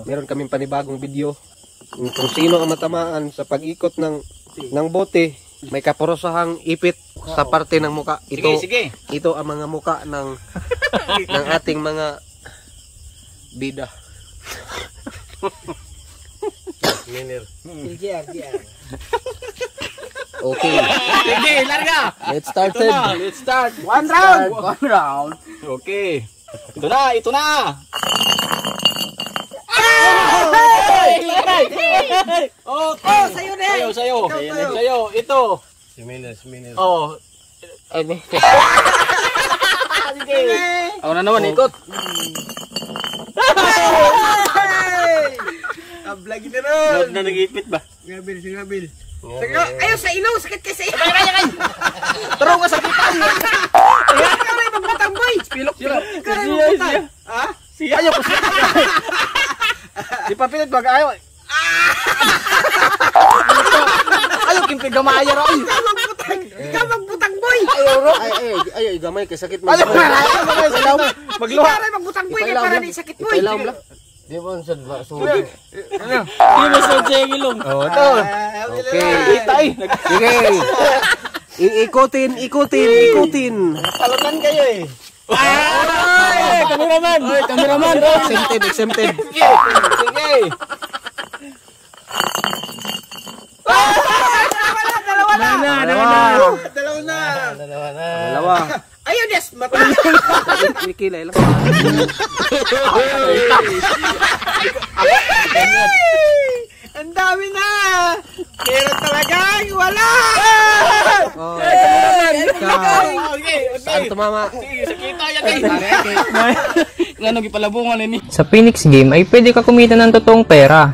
meron kaming panibagong video. Kung sino ang matamaan sa pag-ikot ng bote, may kaparusahang ipit sa parte ng muka. Ito ang mga muka ng ating mga bida. Okay. Sige, larga. Let's start. One round. Okay. Ito na. Okay. Sa'yo na. Sa'yo. Ito. Si Miner. Oh. Sige. Ako na naman, ikot. Ablagi na ron. Na nag-ipit ba? Ngabil. Ayaw sa ilaw, sakit kasi. Taro ka sa pitan. Ikaw rin magbutang boy. Pilok. Ikaw rin magbutang. Ha? Ayaw ko siya. Di pa pilit bag ayaw. Ayaw kimpig gamaya ro. Ikaw magbutang boy. Ay, gamay kay sakit mo. Magluha. Ikaw rin magbutang boy kay para di sakit boy. Pailaw lang. Di mo sad ba sugod. Di mo sad sa ilong. Oh, ito. Okay. Itay. Sige. Ikutin. Talutan kayo eh. Ay, kameraman. Exempted. Sige. Dalawa. Ayaw des, mata. Kilay lang. Ang dami na. Pero talagang wala. Saan tumama? Sakita yan Ngano gipalabungan ini. Sa Phoenix game ay pwede ka kumita ng totoong pera.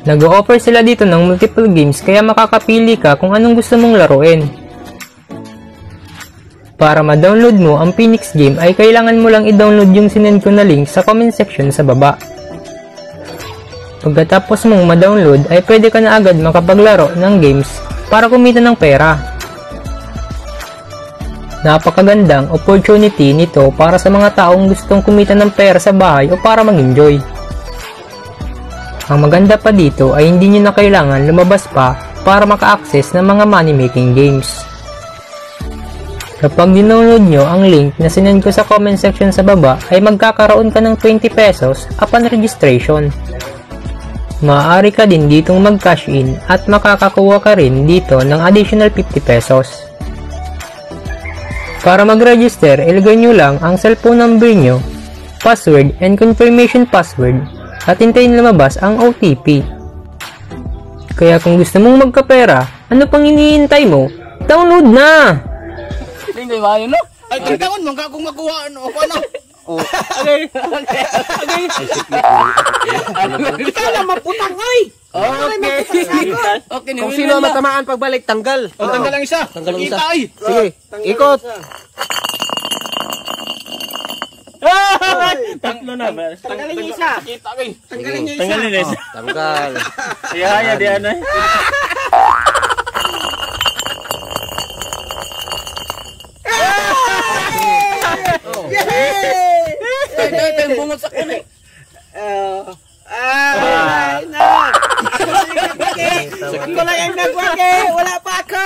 Nag-o-offer sila dito ng multiple games kaya makakapili ka kung anong gusto mong laruin. Para ma-download mo ang Phoenix game ay kailangan mo lang i-download yung sinend ko na link sa comment section sa baba. Pagkatapos mong ma-download ay pwede ka na agad makapaglaro ng games para kumita ng pera. Napakagandang opportunity nito para sa mga taong gustong kumita ng pera sa bahay o para mag-enjoy. Ang maganda pa dito ay hindi nyo na kailangan lumabas pa para maka-access ng mga money-making games. Kapag dinownload nyo ang link na sinend ko sa comment section sa baba ay magkakaroon ka ng 20 pesos upon registration. Maaari ka din ditong mag-cash in at makakakuha ka rin dito ng additional 50 pesos. Para mag-register, ilagay nyo lang ang cellphone number nyo, password and confirmation password at hintayin lumabas ang OTP. Kaya kung gusto mong magkapera, ano pang hinihintay mo? Download na! Hindi ba yun, no? Ay, kailangan mong kung makuha, ano? Okay. Ikaw lang maputang ay. Okay. Kung sino ang matamaan pagbalik, tanggal. Tanggal lang isa. Sige, ikot. Tatlo na ba? Tanggalin niya isa. Tanggalin niya isa. Tanggal. Iya, di ano. Ito yung bumagsak ko na. Ako lang yung nagwagi. Wala pa ako.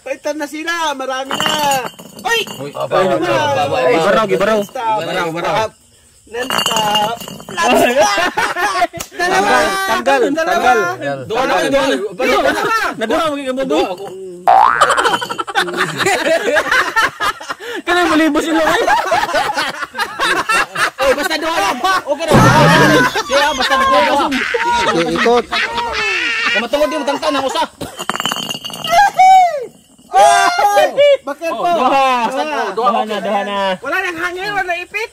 Ito na sila. Marami na. Uy! Ibaraw. Non-stop. Tanggal. Doon. Naduha magiging mundo. Kaya malibo sila kayo. Eh, basta doon lang. Okay na. Siya, basta doon. Sige, ikot. Kamatungod yung tangtan ng usa. Bakit po? Doha na. Wala nang hangin, wala ipit.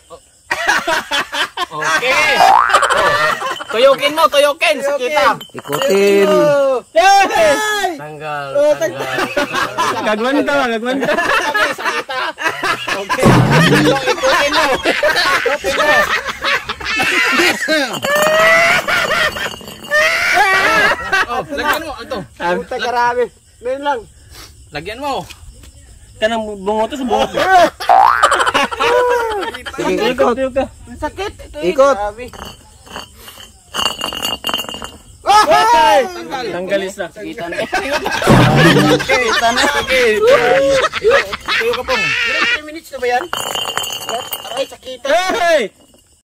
Okay. Toyokin mo. Sakita. Ikutin. Tanggal. Gagwan ka. Okay, sakita. Okay. Ikutin mo. Lagyan mo. Ito. Puta karami. Ngayon lang. Lagyan mo. Kanang bungo to sa bungo. Sige, ikot. Ang sakit. Ito Ikot. Grabe. Ay! Tanggalis na. Sakita na. Sakita na. Sakit. Tuyo ka pong. 3 minutes na ba yan? Aray, sakita. Hey!